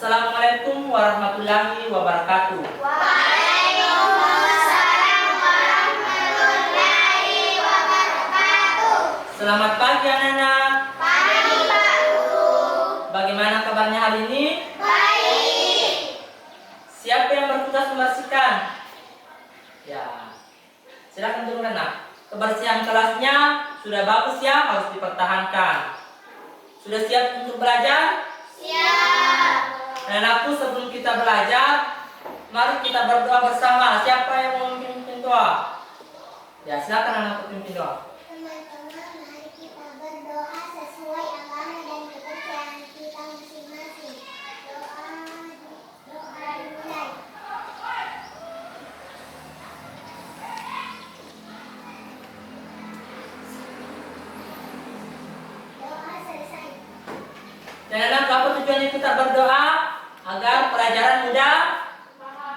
Assalamualaikum warahmatullahi wabarakatuh. Waalaikumsalam warahmatullahi wabarakatuh. Selamat pagi anak-anak. Pagi Pak Guru. Bagaimana kabarnya hari ini? Baik. Siapa yang bertugas membersihkan? Ya, silakan turun anak. Kebersihan kelasnya sudah bagus ya, harus dipertahankan. Sudah siap untuk belajar? Siap. Anak-anakku, sebelum kita belajar, mari kita berdoa bersama. Siapa yang mau memimpin doa? Ya, silakan anak pimpin doa. Teman-teman, mari kita berdoa sesuai agama dan kepercayaan kita masing-masing. Doa dimulai. Doa selesai. Dan anak, apa tujuannya kita berdoa? Agar pelajaran mudah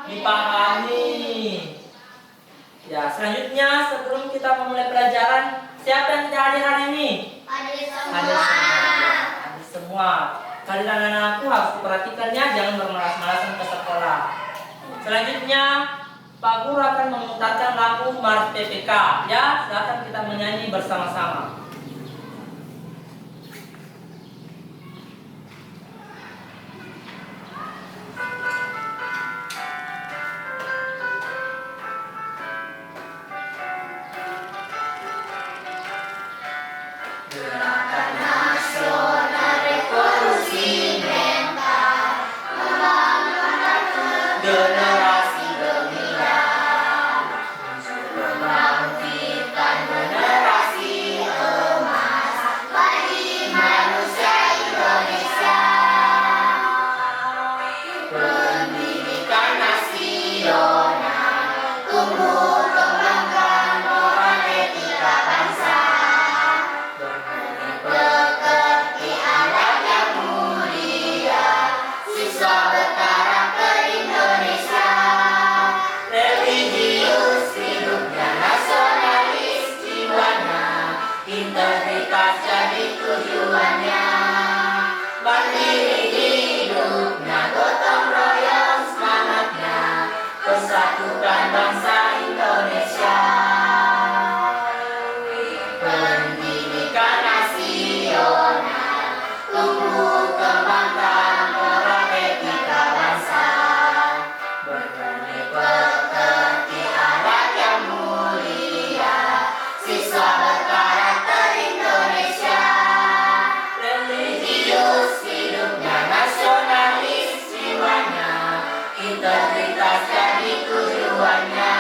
dipahami. Ya, selanjutnya sebelum kita memulai pelajaran, siapa yang tidak hadir hari ini? Hadir Hadir semua. Hadir semua. Kehadiran anak-anakku harus diperhatikannya, jangan bermalas-malasan ke sekolah. Selanjutnya, Pak Guru akan memutarkan lagu Mars PPK. Ya, silakan kita menyanyi bersama-sama. Gerakan Nasional Revolusi Mental membangun generasi gemilang, membangkitkan generasi emas bagi manusia Indonesia. Pendidikan nasional tumbuh kembangkan moral etika bangsa. Pekerti anak yang mulia, siswa berkarakter Indonesia. Religius, hidupnya nasionalis jiwanya, integritas jadi tujuannya. Mandiri hidupnya, gotong royong semangatnya, persatukan bangsa Indonesia. Pendidikan nasional tumbuh kembangkan moral etika bangsa. Berani pekerti anak yang mulia, siswa berkarakter Indonesia. Religius, hidupnya nasionalis jiwanya, integritas jadi tujuannya.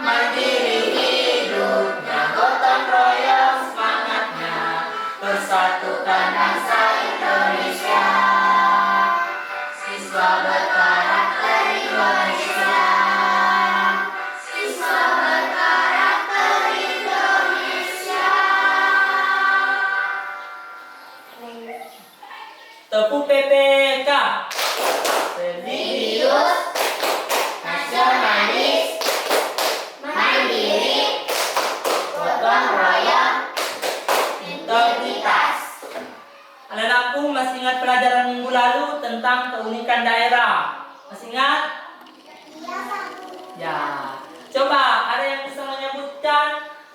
Mandiri hidupnya, gotong royong semangatnya, persatukan bangsa Indonesia. Siswa berkarakter Indonesia. Siswa berkarakter Indonesia. Tepuk PPK. Religius, nasionalis, mandiri, gotong royong, integritas. Anak-anakku, masih ingat pelajaran minggu lalu tentang keunikan daerah? Masih ingat? Iya, Pak Guru. Ya. Coba ada yang bisa menyebutkan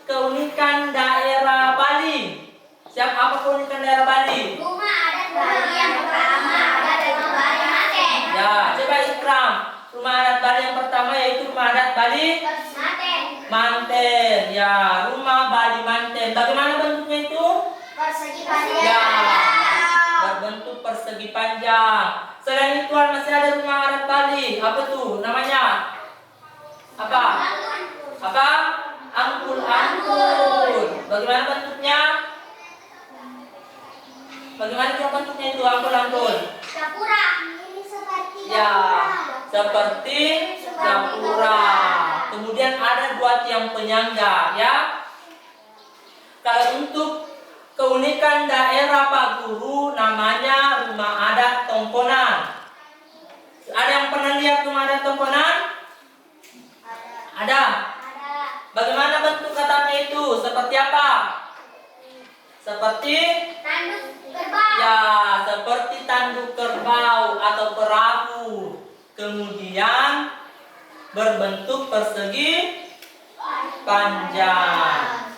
keunikan daerah Bali? Siapa, apa keunikan daerah Bali? Rumah adat Bali yang pertama ada di Bali Maten. Ya, coba Ikram. Rumah adat Bali yang pertama yaitu rumah adat Bali Maten. Manten. Ya, rumah Bali Manten. Bagaimana bentuknya itu? Persegi panjang. Ya, berbentuk persegi panjang. Selain itu masih ada rumah adat Bali. Apa tuh namanya? Apa? Apa? Angkul-angkul. Bagaimana bentuknya? Bagaimana juga bentuknya itu angkul-angkul? Gapura. Ini seperti Ya, gapura. seperti gapura. Kemudian ada dua tiang penyangga, ya. Kalau untuk keunikan daerah Pak Guru, namanya rumah adat Tongkonan. Ada yang pernah lihat rumah adat Tongkonan? Ada. Bagaimana bentuk katanya itu? Seperti apa? Seperti Tanduk kerbau. ya, seperti tanduk kerbau atau kemudian berbentuk persegi panjang.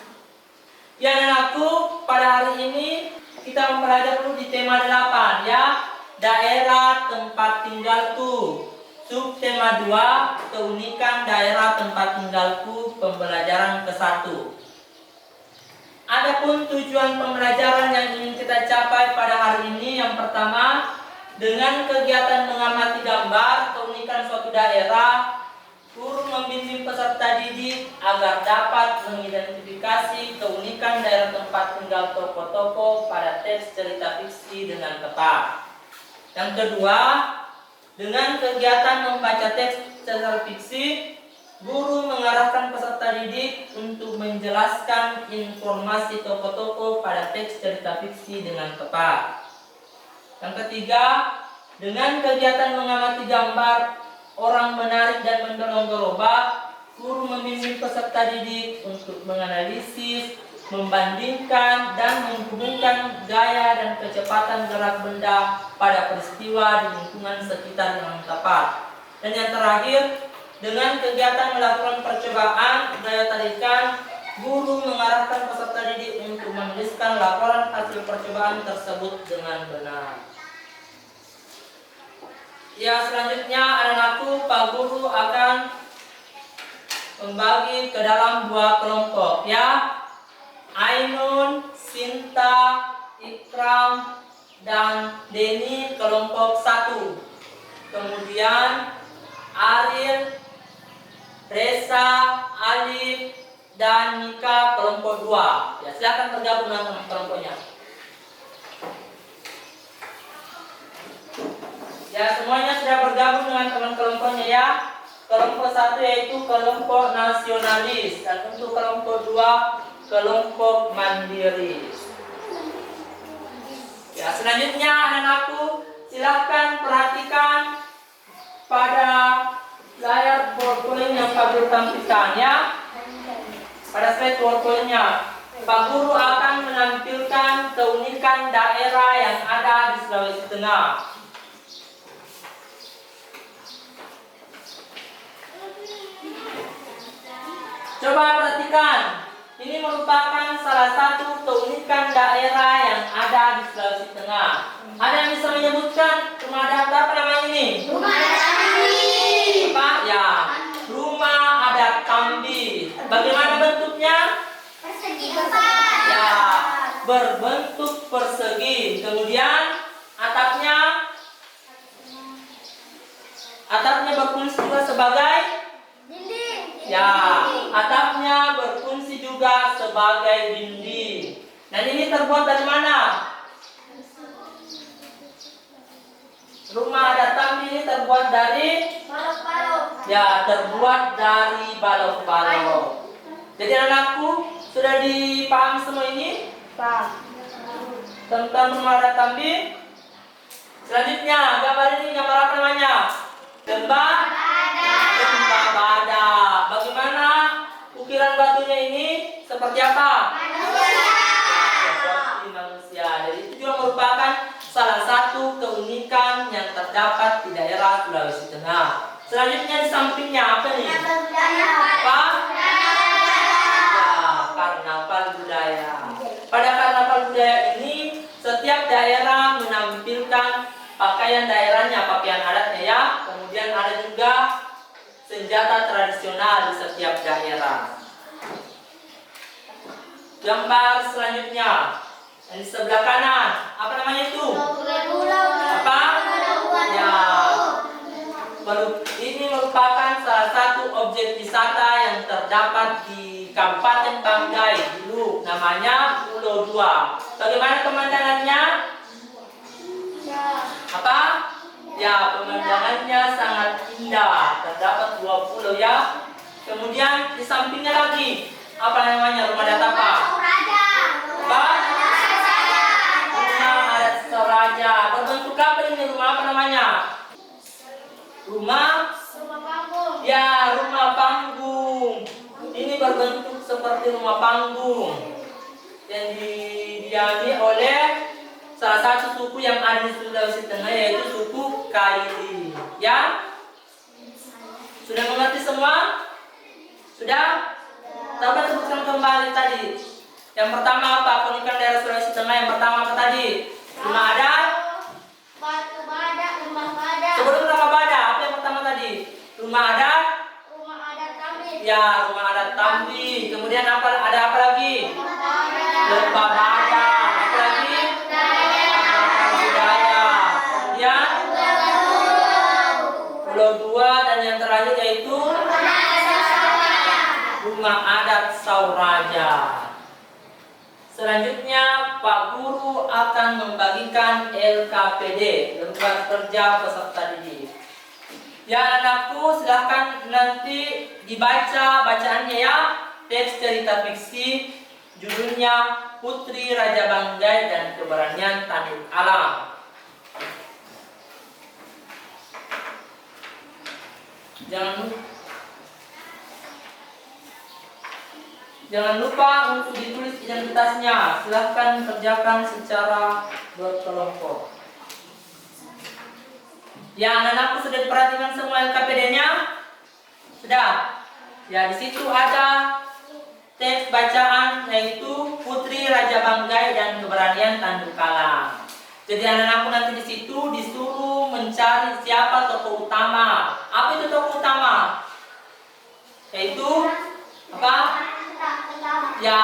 Ya anakku, pada hari ini kita mempelajari dulu di tema 8 ya, daerah tempat tinggalku. Subtema 2, keunikan daerah tempat tinggalku, pembelajaran ke-1. Adapun tujuan pembelajaran yang ingin kita capai pada hari ini, yang pertama, dengan kegiatan mengamati gambar keunikan suatu daerah, guru membimbing peserta didik agar dapat mengidentifikasi keunikan daerah tempat tinggal tokoh-tokoh pada teks cerita fiksi dengan tepat. Yang kedua, dengan kegiatan membaca teks cerita fiksi, guru mengarahkan peserta didik untuk menjelaskan informasi tokoh-tokoh pada teks cerita fiksi dengan tepat. Yang ketiga, dengan kegiatan mengamati gambar orang menarik dan mendorong gerobak, guru membimbing peserta didik untuk menganalisis, membandingkan, dan menghubungkan gaya dan kecepatan gerak benda pada peristiwa di lingkungan sekitar yang tepat. Dan yang terakhir, dengan kegiatan melakukan percobaan daya tarikan, guru mengarahkan peserta didik untuk menuliskan laporan hasil percobaan tersebut dengan benar. Ya, selanjutnya anak-anakku, Pak Guru akan membagi ke dalam 2 kelompok ya. Ainun, Sinta, Ikram, dan Deni kelompok 1. Kemudian Aril, Reza, Alif, dan Nika kelompok 2. Ya, silakan bergabung dengan kelompoknya. Ya, semuanya sudah bergabung dengan teman kelompoknya ya. Kelompok 1 yaitu kelompok nasionalis, dan untuk kelompok 2 kelompok mandiri. Ya, selanjutnya anak-anakku, silakan perhatikan pada layar PowerPoint yang Pak Guru tampilkan ya. Pada slide PowerPoint-nya, Pak Guru akan menampilkan keunikan daerah yang ada di Sulawesi Tengah. Coba perhatikan, ini merupakan salah satu keunikan daerah yang ada di Sulawesi Tengah. Ada yang bisa menyebutkan rumah adat apa namanya ini? Rumah adat Tambi. Apa? Ya, rumah adat Tambi. Bagaimana bentuknya? Persegi besar. Ya, berbentuk persegi. Kemudian atapnya berfungsi juga sebagai Dinding. ya, atapnya berfungsi juga sebagai dinding. Dan ini terbuat dari mana? Rumah adat Tambi ini terbuat dari Balok-balok. ya, terbuat dari balok-balok. Jadi anakku, sudah dipahami semua ini? Tentang rumah adat Tambi. Selanjutnya, gambar ini gambar apa namanya? Lembah bada. Bagaimana ukiran batunya ini? Seperti apa? Seperti manusia. Jadi itu juga merupakan salah satu keunikan yang terdapat di daerah Sulawesi Tengah. Selanjutnya di sampingnya apa nih? Apa? Ya, karnaval budaya. Pada karnaval budaya ini, setiap daerah menampilkan pakaian daerahnya, pakaian adatnya ya. Kemudian ada juga senjata tradisional di setiap daerah. Gambar selanjutnya, yang di sebelah kanan, apa namanya itu? Apa? Ya, ini merupakan salah satu objek wisata yang terdapat di Kabupaten Banggai dulu, namanya Pulau 2. Bagaimana pemandangannya? Apa? Ya, pemandangannya sangat indah. Terdapat 2 pulau ya. Kemudian di sampingnya lagi, apa namanya? Rumah adat apa? Apa? Rumah adat Toraja. Berbentuk apa ini? Rumah apa namanya? Rumah? Ya, rumah panggung. Ini berbentuk seperti rumah panggung yang didiami oleh salah satu suku yang ada di Sulawesi Tengah, yaitu suku Kaili. Ya, Sudah mengerti semua? Sudah? Coba sebutkan kembali tadi. Yang pertama apa? Keunikan daerah Sulawesi Tengah. Yang pertama apa tadi? Rumah adat. Batu badak, rumah badak. Sebelum rumah badak, apa yang pertama tadi? Rumah adat. Rumah adat kami. Ya, rumah adat Tambi. Kemudian ada apa lagi? Lembah badak. Apa lagi? Budaya. Kemudian Pulau Dua dan yang terakhir yaitu Rumah Adat Sauraja. Selanjutnya Pak Guru akan membagikan LKPD, Lembar Kerja Peserta Didik. Ya anakku, silahkan nanti dibaca bacaannya ya. Teks cerita fiksi, judulnya Putri Raja Banggai dan Keberanian Tanduk Alam. Jangan lupa untuk ditulis identitasnya. Silahkan kerjakan secara berkelompok. Ya, anak-anakku sudah diperhatikan semua LKPD-nya? Sudah? Ya, di situ ada teks bacaan yaitu Putri Raja Banggai dan Keberanian Tanduk Alam. Jadi anak-anakku nanti di situ disuruh mencari siapa tokoh utama. Apa itu tokoh utama? Yaitu apa? Ya,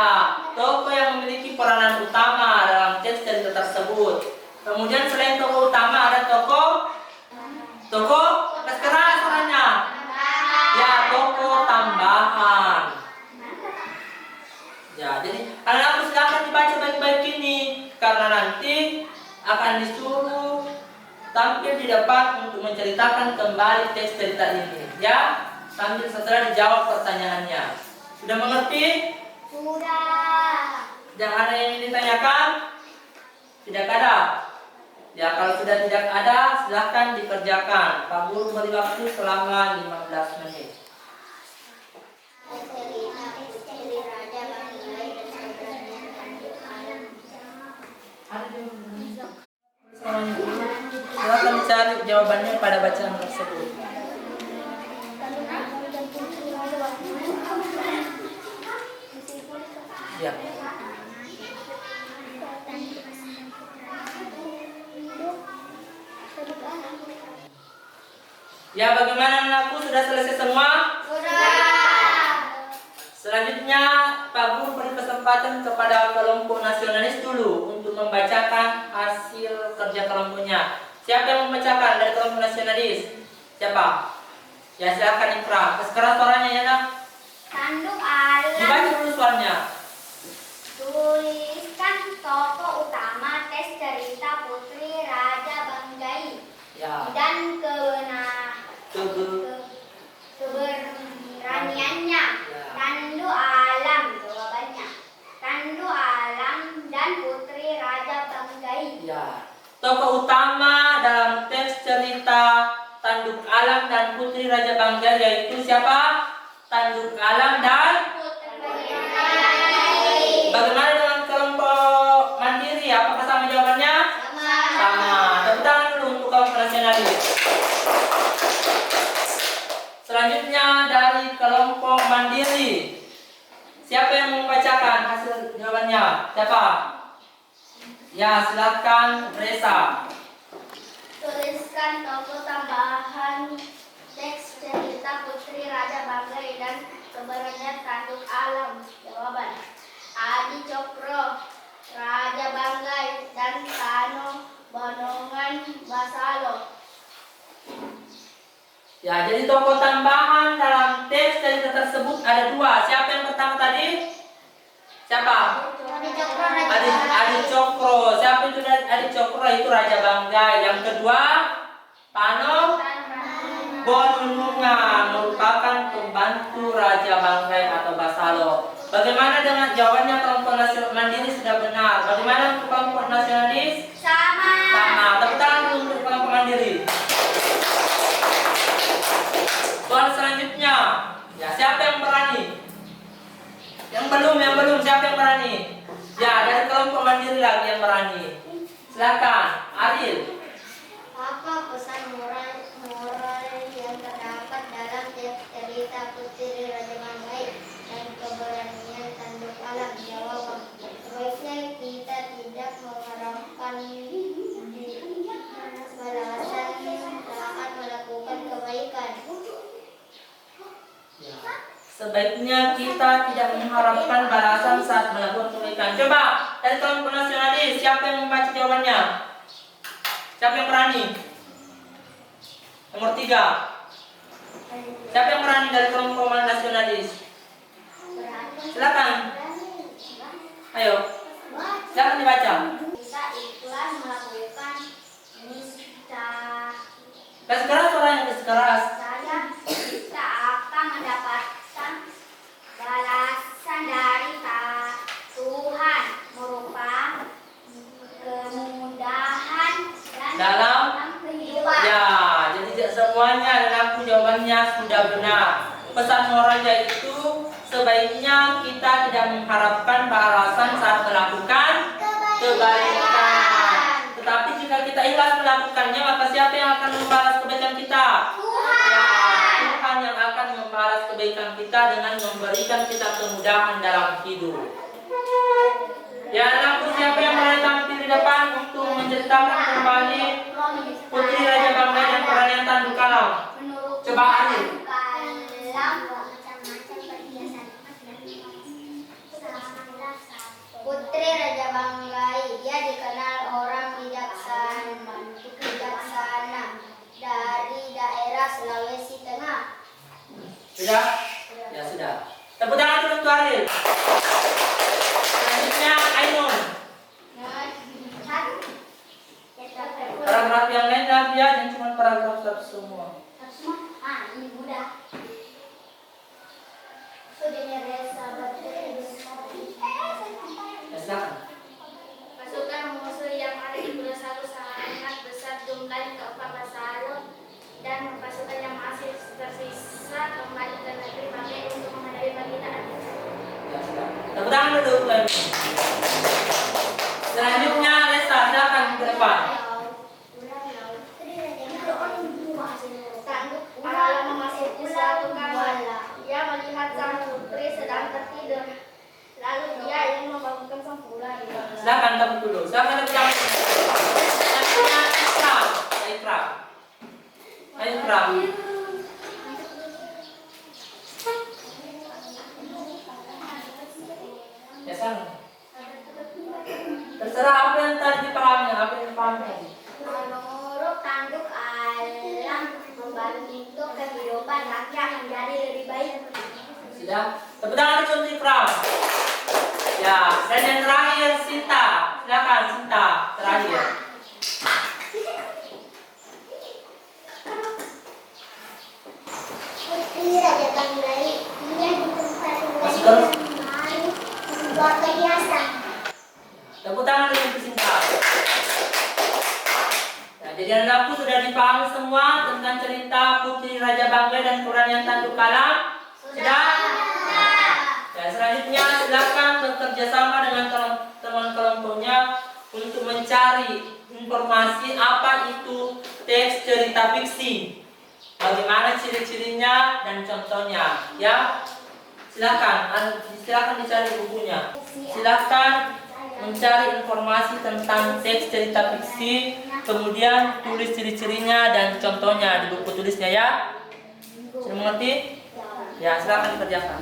tokoh yang memiliki peranan utama dalam teks cerita tersebut. Kemudian selain tokoh utama ada tokoh keras suaranya. Ya, tokoh tambahan. Ya, jadi anak-anak silakan dibaca baik-baik ini karena nanti akan disuruh tampil di depan untuk menceritakan kembali teks cerita ini. Ya, sambil setelah dijawab pertanyaannya. Sudah mengerti? Sudah. Tidak ada yang ditanyakan? Tidak ada? Ya, kalau sudah tidak ada, silahkan dikerjakan. Pak Guru beri waktu selama 15 menit. Silahkan cari jawabannya pada bacaan tersebut. Ya. Ya, bagaimana anakku, sudah selesai semua? Sudah. Selanjutnya Pak Guru beri kesempatan kepada kelompok nasionalis dulu untuk membacakan hasil kerja kelompoknya. Siapa yang membacakan dari kelompok nasionalis? Siapa? Ya, silakan Ikra. Keras suaranya ya nak. Tanduk alam. Dibaca dulu suaranya. Tuliskan tokoh utama teks cerita Putri Raja Banggai. Ya. Dan keberaniannya. Ya. Tandu alam, jawabannya. Tandu alam dan Putri Raja Banggai. Ya. Tokoh utama dalam teks cerita Tanduk Alam dan Putri Raja Banggai yaitu siapa? Tanduk Alam dan Putri Banggai. bagaimana dengan kelompok mandiri? Apakah sama jawabannya? Sama. Tepuk tangan dulu untuk kelompok nasionalis. Selanjutnya dari kelompok mandiri. Siapa yang membacakan hasil jawabannya? Siapa? Ya, silakan Reza. Tuliskan tokoh tambahan teks cerita Putri Raja Banggai dan Keberanian Tanduk Alam. Jawaban: Adi Cokro, Raja Banggai, dan Tano Bonongan Basalo. Ya, jadi tokoh tambahan dalam teks cerita tersebut ada dua. Siapa yang pertama tadi? Siapa? Adi Cokro. Siapa itu Adi Cokro? Itu Raja Banggai. Yang kedua, Tano Bonunungan, merupakan pembantu Raja Banggai atau Basalo. Bagaimana dengan jawabannya kelompok nasionalis mandiri? Sudah benar. Bagaimana untuk kelompok nasionalis? Sama. Sama. Tepuk tangan untuk kelompok mandiri. Soal selanjutnya. Ya, siapa yang berani? Yang belum, siapa yang berani? Ya, dari kelompok mandiri lagi yang berani. Silakan, Ariel. Apa pesan moral yang terdapat dalam teks Sebaiknya kita tidak mengharapkan balasan saat melakukan kebaikan. Coba dari kelompok nasionalis, siapa yang membaca jawabannya? Siapa yang berani? Nomor 3. Siapa yang berani dari kelompok nasionalis? Silakan. Ayo. Silakan dibaca. Kita ikhlas melakukan nista. Kasih keras suaranya, kasih keras. Saya kita akan mendapatkan balasan dari Tuhan berupa kemudahan dan Dalam kehidupan. ya, jadi tidak semuanya dan aku jawabannya sudah benar. Pesan moralnya itu sebaiknya kita tidak mengharapkan balasan saat melakukan kebaikan. Tetapi jika kita ikhlas melakukannya, maka siapa yang akan membalas kebaikan kita? Ya, Tuhan yang akan membalas kebaikan kita dengan memberikan kita kemudahan dalam hidup. Ya, anakku, siapa yang mulai tampil di depan untuk menceritakan kembali Putri Raja Banggai dan Peranian Tanduk Kalam? Coba Arif. Putri Raja Banggai, dia dikenal orang bijaksana dari daerah Sulawesi Tengah. Sudah? Ya sudah. Tepuk tangan dulu untuk Arif. Selanjutnya Ainun. Paragraf yang lain lah ya, jangan cuma paragraf satu semua. Ini mudah. Ya silakan. Pasukan musuh yang ada di Pulau Salu sangat besar jumlahnya ke 14 dan pasukan yang masih tersisa kembali ke negeri Banggai untuk menghadapi Madinah. Ya sudah. Tepuk tangan dulu untuk Ainun. Selanjutnya Lesa, silakan ke depan. Tanduk Kalam memasuki suatu kamar. Dia melihat sang putri sedang tertidur. Lalu dia ingin membangunkan sang pula. Silakan tepuk dulu. Silakan tepuk tangan. Selanjutnya Ikram. Ikram. Ikram. Ya sana. Terserah apa yang tadi dipahami, apa yang dipahami tadi. Menurut Tanduk Alam membantu kehidupan rakyat menjadi lebih baik. Sudah. Tepuk tangan untuk Ikram. Ya, dan yang terakhir Sinta. Silakan Sinta, terakhir. Putri Raja Banggai, dia Masih terus? luar biasa. Tepuk tangan untuk Sinta. Nah, jadi anakku sudah dipahami semua tentang cerita Putri Raja Banggai dan Peranian Tanduk Kalam. Sudah? Dan selanjutnya silakan bekerja sama dengan teman kelompoknya untuk mencari informasi apa itu teks cerita fiksi, bagaimana ciri-cirinya dan contohnya. Ya, silakan dicari bukunya. Silakan mencari informasi tentang teks cerita fiksi, kemudian tulis ciri-cirinya dan contohnya di buku tulisnya ya. Sudah mengerti? Ya, silakan dikerjakan.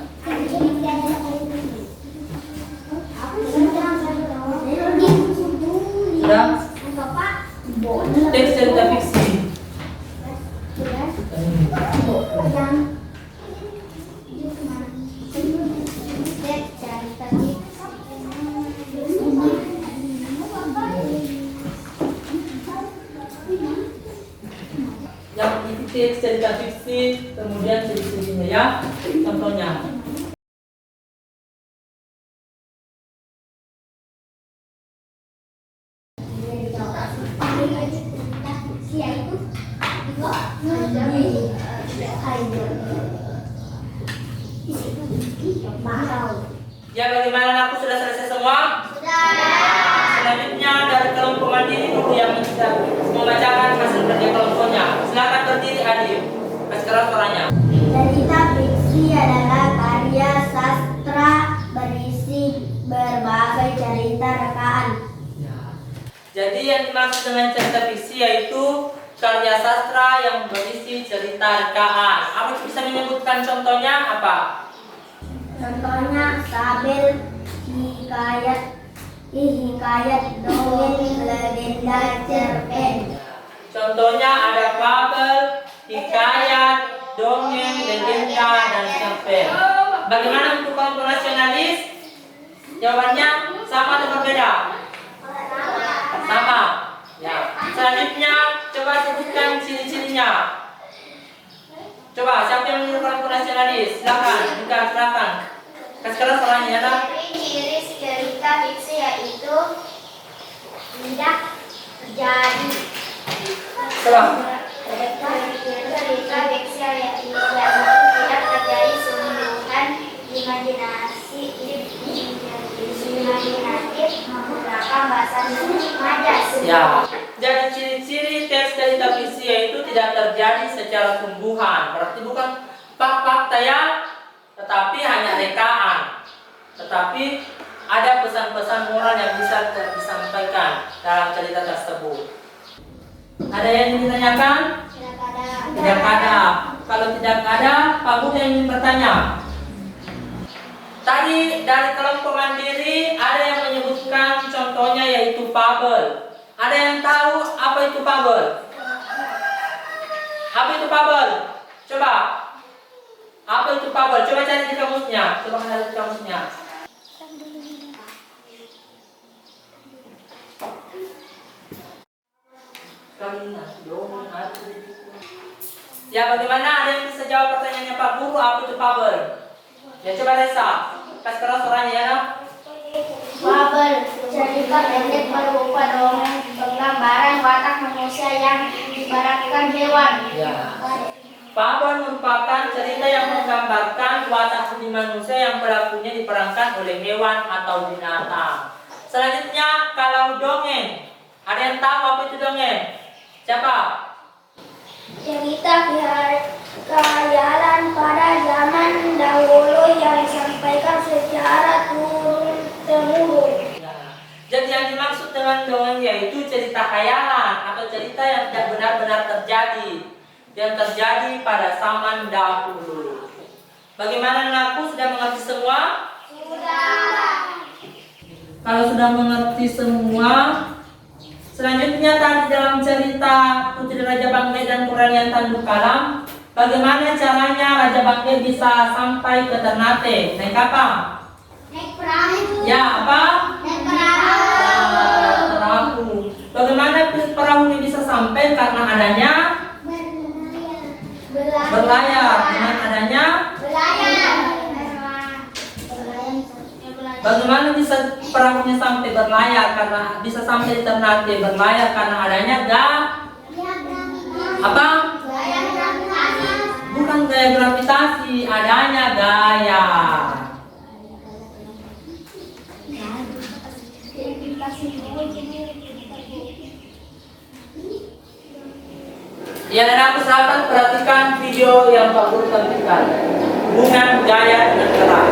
Sudah? Teks cerita fiksi. Yang itu teks cerita fiksi, kemudian ciri-cirinya ya, contohnya. Ya, bagaimana aku sudah selesai semua? Selanjutnya dari kelompok mandiri dulu yang bisa membacakan hasil kerja kelompoknya. Silakan berdiri Adib. Kasih keras suaranya. Cerita fiksi adalah karya sastra berisi berbagai cerita rekaan. Jadi yang dimaksud dengan cerita fiksi yaitu karya sastra yang berisi cerita rekaan. Apa bisa menyebutkan contohnya apa? Contohnya tabel, hikayat, dongeng, legenda, cerpen. Contohnya ada fabel, hikayat, dongeng, legenda, dan cerpen. Bagaimana untuk kelompok nasionalis? Jawabannya sama atau berbeda? Sama. Ya. Selanjutnya coba sebutkan ciri-cirinya. Coba siapa yang menurut kelompok nasionalis? Silakan, silakan. Sekarang soalnya ya. Ciri cerita fiksi yaitu tidak terjadi. Coba. Cerita fiksi yaitu tidak terjadi sungguhan imajinatif menggunakan bahasa majas. Ya. Jadi ciri-ciri teks cerita fiksi yaitu tidak terjadi secara sungguhan. Berarti bukan fakta ya, tetapi hanya rekaan. Tetapi ada pesan-pesan moral yang bisa disampaikan dalam cerita tersebut. Ada yang ingin ditanyakan? Tidak ada. Kalau tidak ada, Pak Guru yang ingin bertanya. Tadi dari kelompok mandiri ada yang menyebutkan contohnya yaitu fabel. Ada yang tahu apa itu fabel? Apa itu fabel? Coba. Apa itu fabel? Coba cari di kamusnya. Coba cari di kamusnya. Ya, bagaimana? Ada yang bisa jawab pertanyaannya Pak Guru? Apa itu fabel? Ya, coba Resa. Kasih keras suaranya ya. Fabel, cerita pendek berupa dongeng penggambaran watak manusia yang diibaratkan hewan. Ya. Fabel merupakan cerita yang menggambarkan watak budi manusia yang pelakunya diperankan oleh hewan atau binatang. Selanjutnya, kalau dongeng, ada yang tahu apa itu dongeng? Siapa? Cerita khayalan pada zaman dahulu yang disampaikan secara turun-temurun. Ya. Jadi yang dimaksud dengan dongeng yaitu cerita khayalan atau cerita yang tidak benar-benar terjadi, yang terjadi pada zaman dahulu. Bagaimana aku sudah mengerti semua? Sudah. Kalau sudah mengerti semua, selanjutnya tadi dalam cerita Putri Raja Banggai dan Peralihan Tanduk Kalam, bagaimana caranya Raja Banggai bisa sampai ke Ternate? Naik apa? Naik perahu. Ya, apa? Naik perahu. Perahu. Bagaimana perahu ini bisa sampai? Karena adanya berlayar. Dengan adanya Berlayar. bagaimana bisa perahunya sampai berlayar? Karena bisa sampai di Ternate berlayar karena adanya apa? Bukan gaya gravitasi, adanya gaya. Ya, dan aku sahabat perhatikan video yang Pak Guru tampilkan. Hubungan gaya dengan gerak.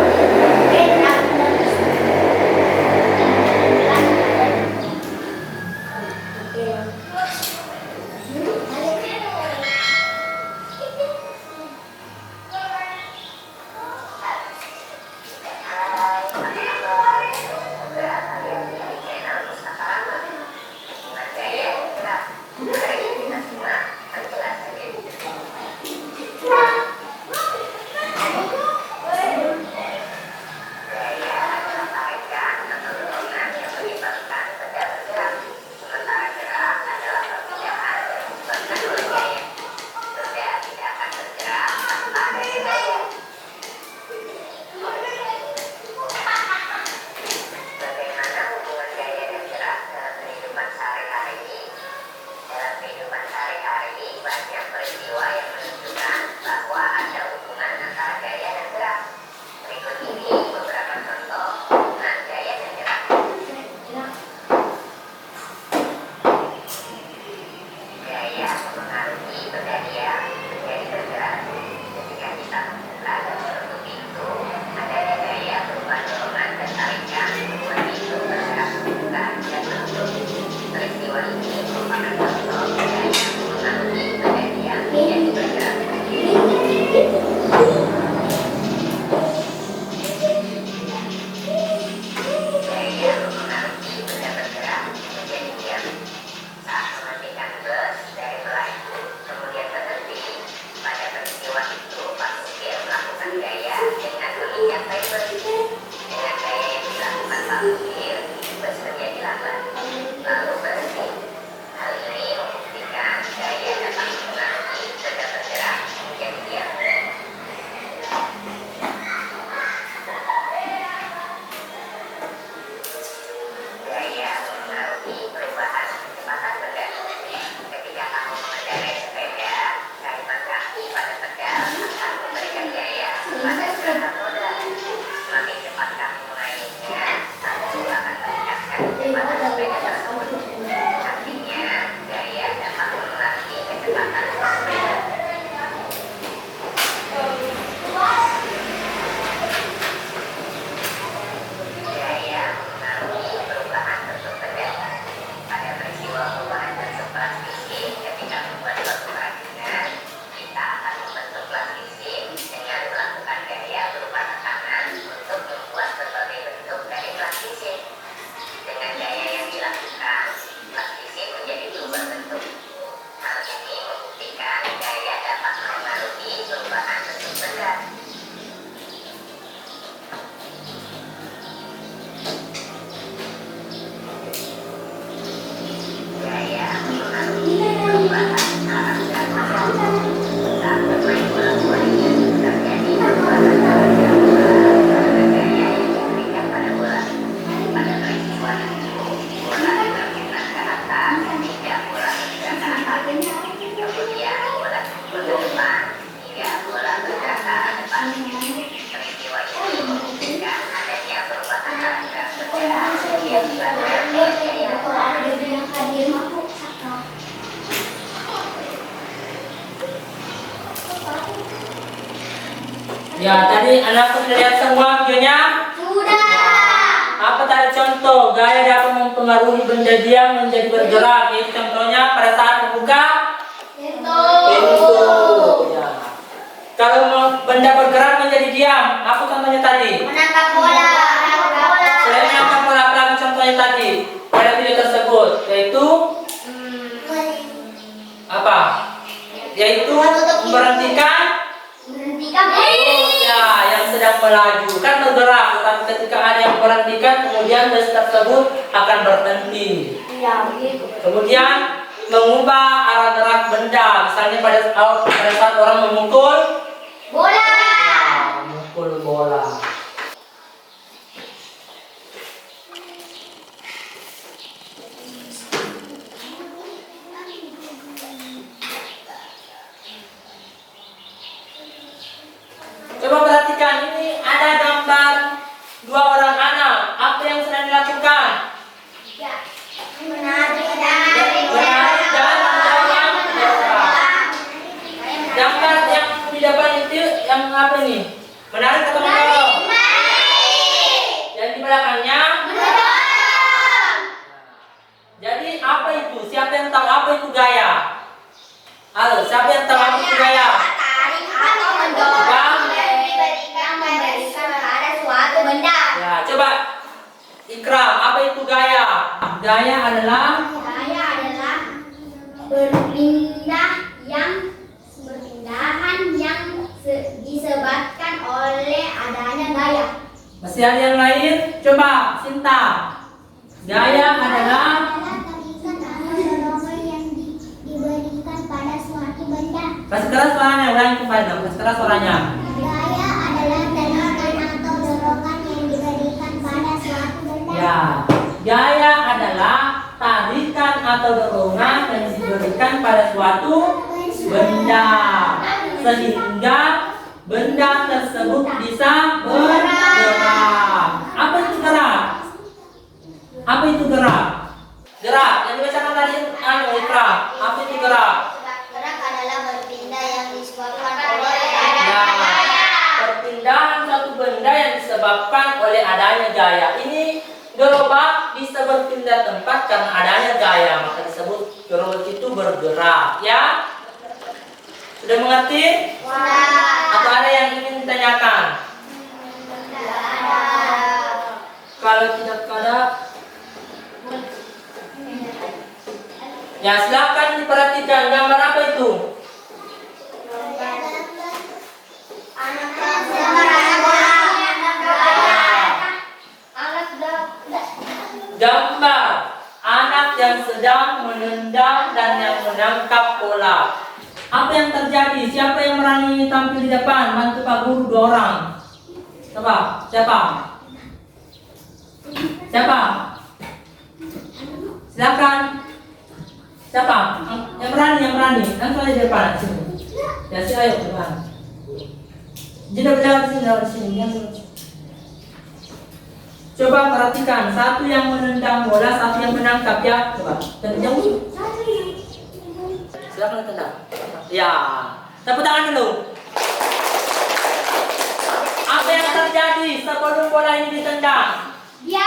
Ya, tadi anak sudah lihat semua videonya? Sudah. Apa tadi contoh gaya dapat mempengaruhi benda diam menjadi bergerak? Yaitu contohnya pada saat membuka pintu. Ya. Kalau benda bergerak menjadi diam, apa contohnya tadi? Menangkap bola. Selain menangkap bola, apa lagi contohnya tadi pada video tersebut? Yaitu apa? Yaitu memberhentikan ya yang sedang melaju, kan bergerak, tetapi ketika ada yang memberhentikan, kemudian bus tersebut akan berhenti. Ya, begitu. Kemudian mengubah arah gerak benda, misalnya pada saat orang memukul Bola. memukul bola. Coba perhatikan, ini ada gambar dua orang anak. Apa yang sedang dilakukan? Ya. Menari dan Menari dan mendorong bola. Gambar yang di depan itu yang apa ini? Menarik atau mendorong? Yang di belakangnya? Jadi apa itu? Siapa yang tahu apa itu gaya? Halo, siapa yang tahu apa itu gaya? tarik atau mendorong diberikan pada suatu benda. Ya, coba Ikram, apa itu gaya? Gaya adalah Gaya adalah berpindahan yang disebabkan oleh adanya gaya. masih ada yang lain? Coba Sinta. Gaya adalah Dorongan yang diberikan pada suatu benda. kasih keras suaranya, ulangi kembali, kasih keras suaranya. Gaya adalah tarikan atau dorongan yang diberikan pada suatu benda. Ya, gaya adalah tarikan atau dorongan yang diberikan pada suatu benda sehingga benda tersebut bisa bergerak. Apa itu gerak? Apa itu gerak? Gerak yang dibacakan tadi Ikram. Apa itu gerak? Gerak adalah berpindah yang disebabkan oleh Ya, perpindahan suatu benda yang disebabkan oleh adanya gaya. Ini gerobak bisa berpindah tempat karena adanya gaya, maka disebut gerobak itu bergerak. Ya, sudah mengerti? Atau ada yang ingin ditanyakan? Kalau tidak ada, ya silakan diperhatikan gambar apa itu? Gambar anak yang sedang menendang dan yang menangkap bola. Apa yang terjadi? Siapa yang berani tampil di depan? Bantu Pak Guru, 2 orang. Coba, siapa? Siapa? Silakan. Siapa? Yang berani. Langsung aja di depan sini. Ya, ayo ke depan. Jadi di sini. Coba perhatikan, satu yang menendang bola, satu yang menangkap ya. Coba, dan jauh. silakan ditendang. Ya, tepuk tangan dulu. Apa yang terjadi sebelum bola ini ditendang? Ya.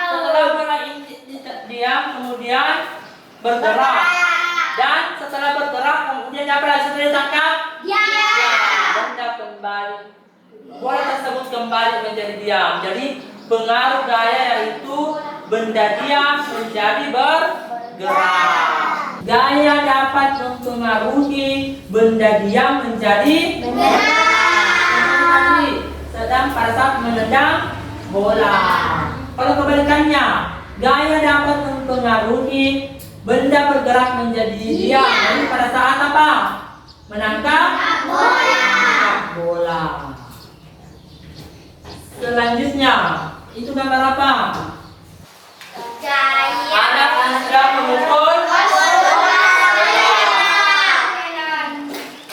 Setelah bola ini diam, kemudian bergerak. Dan setelah bergerak, kemudian apa lagi setelah ditangkap? Ya. Benda kembali. Bola tersebut kembali menjadi diam. Jadi pengaruh gaya yaitu benda diam menjadi bergerak. Gaya dapat mempengaruhi benda diam menjadi bergerak. Sedang pada saat menendang bola. Kalau kebalikannya, gaya dapat mempengaruhi benda bergerak menjadi diam. Jadi pada saat apa? Menangkap bola. Selanjutnya, itu gambar apa? Anak yang sedang memukul.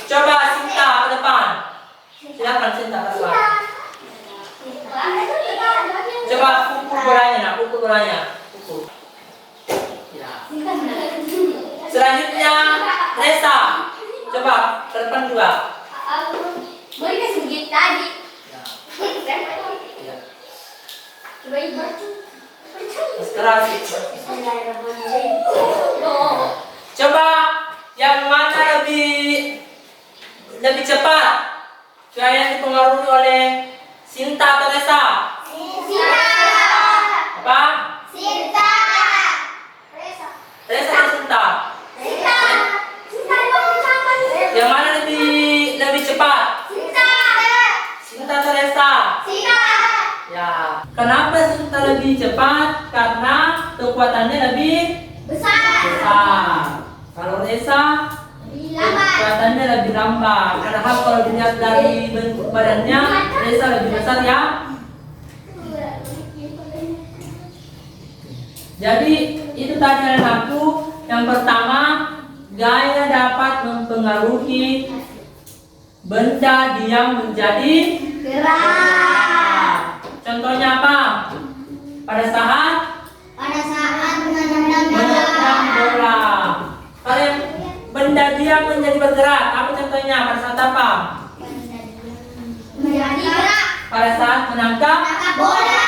Coba Sinta ke depan. Silakan Sinta ke depan. Coba pukul bolanya, nak pukul bolanya. Pukul. Ya. Selanjutnya Resa. Coba ke depan juga. Boleh kasih gigit tadi. Ya. Coba ibu. Keras. Coba yang mana lebih cepat? Gaya yang dipengaruhi oleh Sinta atau Resa? Apa? Resa atau Sinta? Yang mana lebih cepat? Sinta atau Resa? Ya. Kenapa Sinta lebih cepat? Karena kekuatannya lebih besar. Kalau Resa kekuatannya lebih lambat. Padahal kalau dilihat dari bentuk badannya, Resa lebih besar ya. Jadi itu tadi aku. Yang pertama, gaya dapat mempengaruhi benda diam menjadi gerak. Contohnya apa? Pada saat menendang bola. Kalau benda diam menjadi bergerak, apa contohnya? Pada saat apa? Pada saat menangkap bola.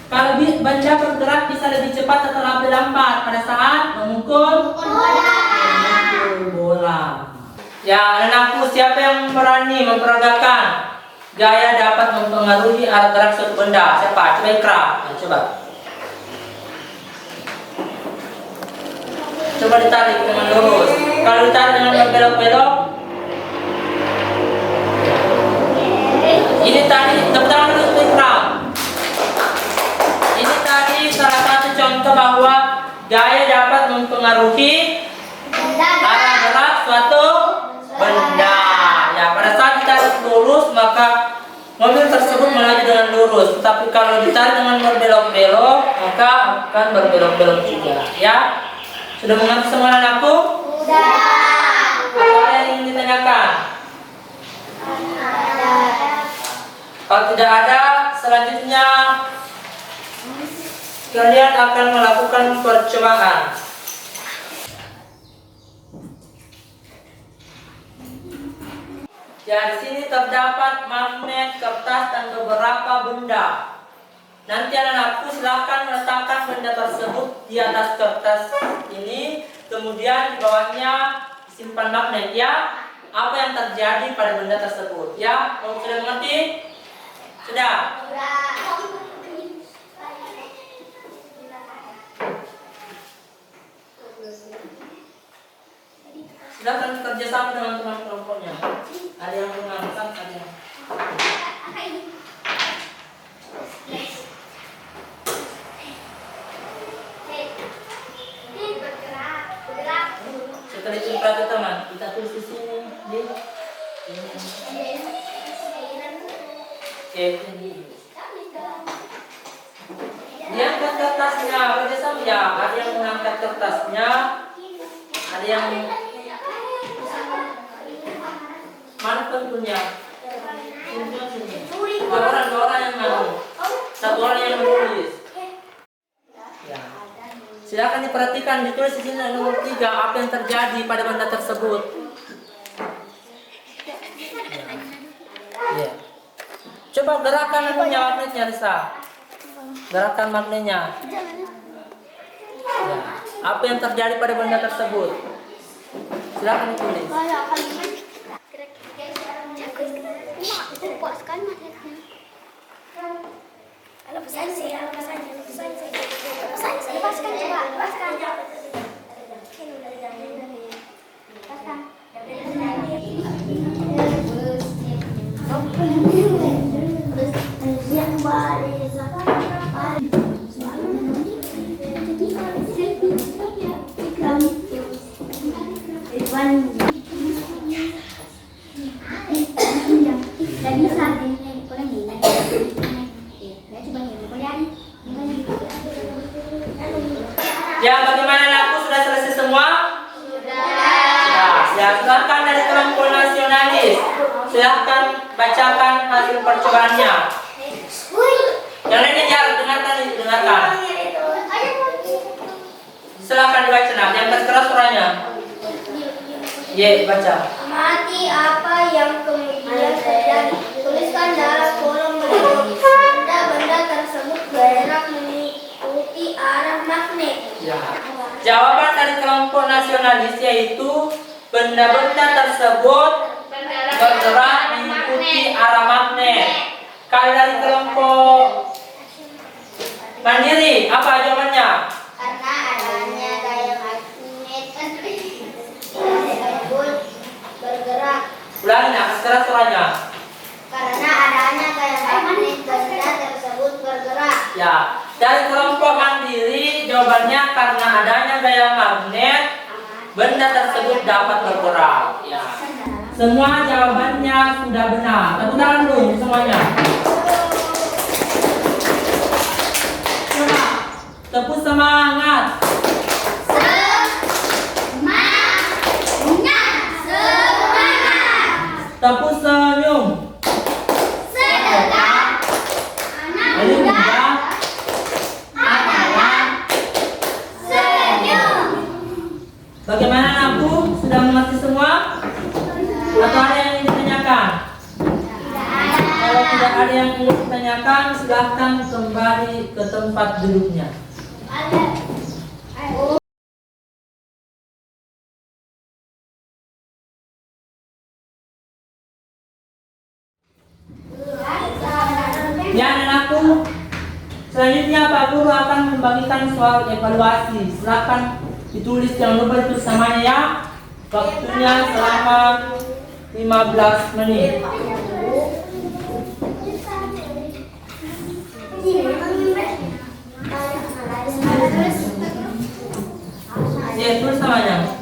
Kalau benda bergerak bisa lebih cepat atau lebih lambat pada saat memukul bola. Ya, anakku, siapa yang berani memperagakan gaya dapat mempengaruhi arah gerak suatu benda? Siapa? Coba Ikra. Nah, coba. Coba ditarik dengan lurus. Kalau ditarik dengan berbelok-belok, ini tadi tepuk tangan dulu untuk Ikra. Ini tadi salah satu contoh bahwa gaya dapat mempengaruhi arah gerak suatu benda. Ya, pada saat ditarik lurus maka mobil tersebut melaju dengan lurus. Tapi kalau ditarik dengan berbelok-belok maka akan berbelok-belok juga. Ya, sudah mengerti semua anakku? Sudah. Apa yang ingin ditanyakan? Kalau tidak ada, selanjutnya kalian akan melakukan percobaan. Ya, di sini terdapat magnet, kertas, dan beberapa benda. Nanti anak-anakku silakan meletakkan benda tersebut di atas kertas ini, kemudian di bawahnya simpan magnet ya. Apa yang terjadi pada benda tersebut? Ya, sudah mengerti? Sudah. Silakan kerjasama dengan teman kelompoknya. Ada yang mengangkat, ada yang setelah itu kata teman, kita tulis di sini, di ini. Dia angkat kertasnya, kerjasama ya. Ada yang mengangkat kertasnya, ada yang mana tentunya. Dua orang yang mau, satu orang yang menulis. Ya. Silakan diperhatikan, ditulis di sini nomor 3 apa yang terjadi pada benda tersebut. Ya. Coba gerakan anunya magnetnya, Risa. Gerakan magnetnya. Ya. Apa yang terjadi pada benda tersebut? Silakan ditulis. Lepaskan coba, lepaskan. Ya, bagaimana anakku, sudah selesai semua? Ya, silakan dari kelompok nasionalis. Silakan bacakan hasil percobaannya. Yang lainnya jangan dengarkan. Silakan dibaca, nak. Yang keras suaranya. Ye, baca. Amati apa yang kemudian terjadi. Tuliskan dalam kolom berikut. Benda-benda tersebut bergerak mengikuti arah magnet. Ya. Jawaban dari kelompok nasionalis yaitu benda-benda tersebut bergerak mengikuti arah magnet. Kalau dari kelompok mandiri, apa jawabannya? Karena adanya gaya magnet tersebut bergerak. Ulangi, nak. Keras suaranya. Karena adanya gaya magnet benda tersebut bergerak. Ya, dari kelompok mandiri jawabannya karena adanya gaya magnet benda tersebut dapat bergerak. Ya. Semua jawabannya sudah benar. Tepuk tangan dulu semuanya. Coba tepuk semangat. Tepuk senyum. Ayo muda. Bagaimana anakku? Sudah mengerti semua? Atau ada yang ingin ditanyakan? Kalau tidak ada yang ingin ditanyakan, silahkan kembali ke tempat duduknya. Ya anakku, selanjutnya Pak Guru akan membagikan soal evaluasi. Silahkan ditulis, jangan lupa ditulis namanya ya. Waktunya selama 15 menit. Ya, tulis namanya.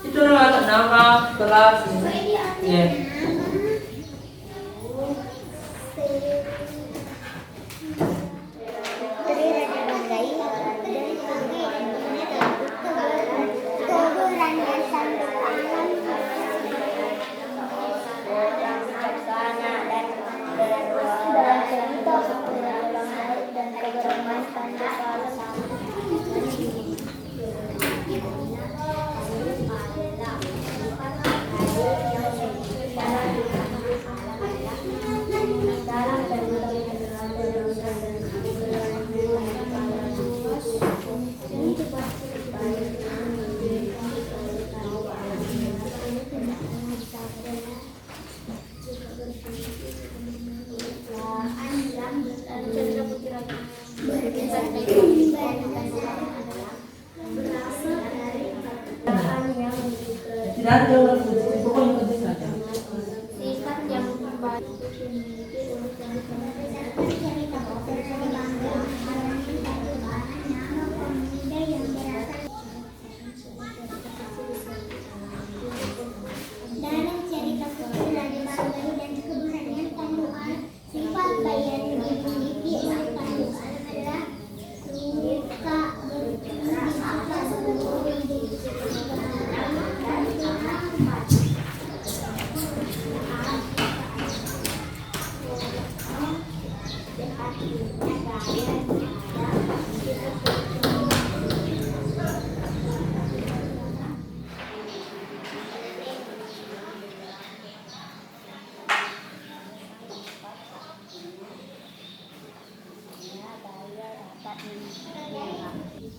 Itu nama kelas. Ya. Tidak ada orang pokoknya kerja saja. Sifat yang baik. Dalam cerita Putri Raja Baru dan keberanian Panduan, sifat bayi yang dimiliki oleh Panduan adalah suka bergerak seluruh hidup.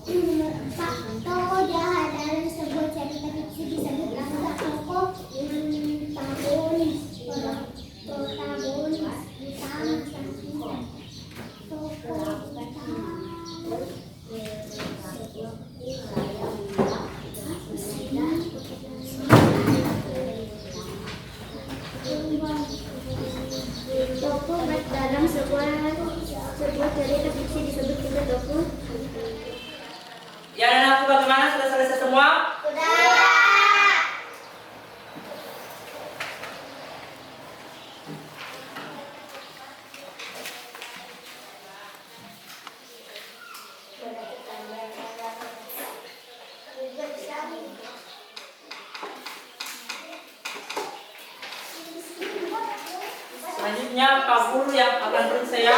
Nomor 4. Tokoh jahat dalam sebuah cerita fiksi disebut juga tokoh protagonis utama cerita. Tokoh Tokoh dalam sebuah cerita fiksi disebut juga tokoh. Ya, dan aku bagaimana? Sudah selesai semua? Selanjutnya Pak Guru yang akan beri saya.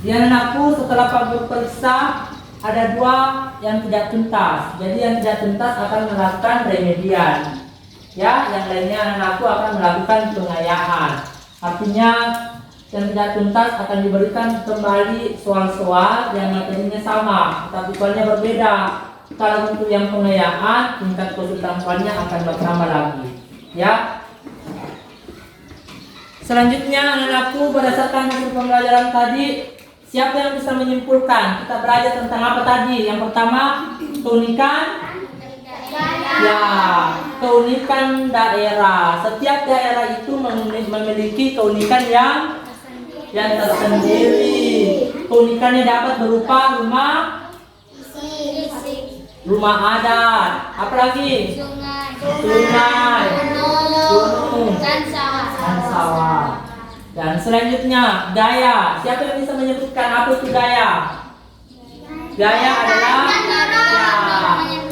Dan aku setelah Pak Guru periksa ada 2 yang tidak tuntas. Jadi yang tidak tuntas akan melakukan remedian. Ya, yang lainnya anak aku akan melakukan pengayaan. Artinya yang tidak tuntas akan diberikan kembali soal-soal yang materinya sama, tetapi soalnya berbeda. Kalau untuk yang pengayaan, tingkat kesulitannya akan bertambah lagi. Ya. Selanjutnya anakku berdasarkan hasil pembelajaran tadi, siapa yang bisa menyimpulkan? Kita belajar tentang apa tadi? Yang pertama, keunikan. Ya, keunikan daerah. Setiap daerah itu memiliki keunikan yang tersendiri. Keunikannya dapat berupa rumah adat, apalagi sungai, gunung, dan sawah. Dan selanjutnya gaya. Siapa yang bisa menyebutkan apa itu gaya? Gaya adalah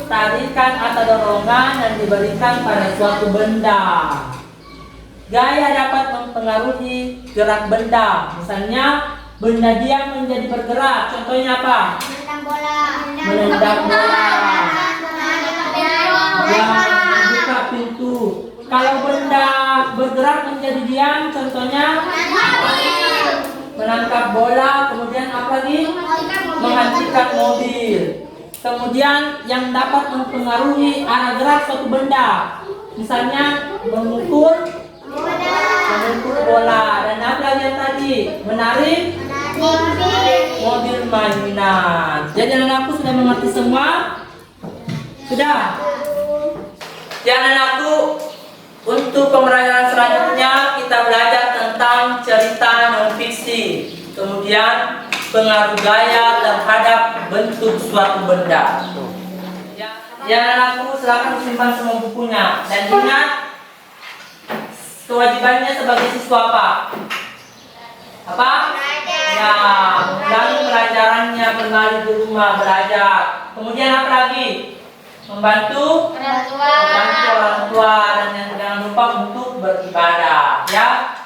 tarikan atau dorongan yang diberikan pada suatu benda. Gaya dapat mempengaruhi gerak benda. Misalnya benda diam menjadi bergerak. Contohnya apa? Menendang bola. Ya, membuka pintu. Kalau benda bergerak menjadi diam, contohnya menangkap bola. Kemudian apa lagi? Menghentikan mobil. Kemudian yang dapat mempengaruhi arah gerak suatu benda, misalnya memukul bola. Dan apa lagi yang tadi? Menarik mobil mainan. Jadi anakku sudah mengerti semua? Sudah? Ya anakku, untuk pembelajaran selanjutnya kita belajar tentang cerita non-fiksi. Kemudian pengaruh gaya terhadap bentuk suatu benda. Ya anakku, silakan simpan semua bukunya. Dan ingat, kewajibannya sebagai siswa apa? Apa? Ya, ulangi pelajarannya, kembali di rumah belajar. Kemudian apa lagi? Membantu orang tua, dan yang jangan lupa untuk beribadah. Ya.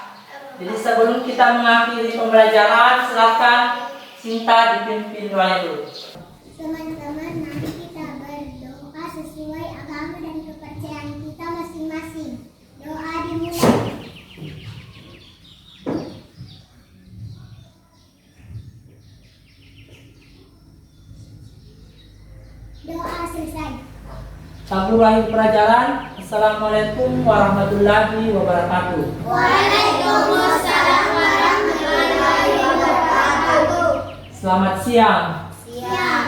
Jadi sebelum kita mengakhiri pembelajaran, silakan Sinta dipimpin doanya dulu. Teman-teman, mari kita berdoa sesuai agama dan kepercayaan kita masing-masing. Doa dimulai. Doa selesai. Sampai akhir pelajaran. Assalamualaikum warahmatullahi wabarakatuh. Waalaikumsalam warahmatullahi wabarakatuh. Selamat siang.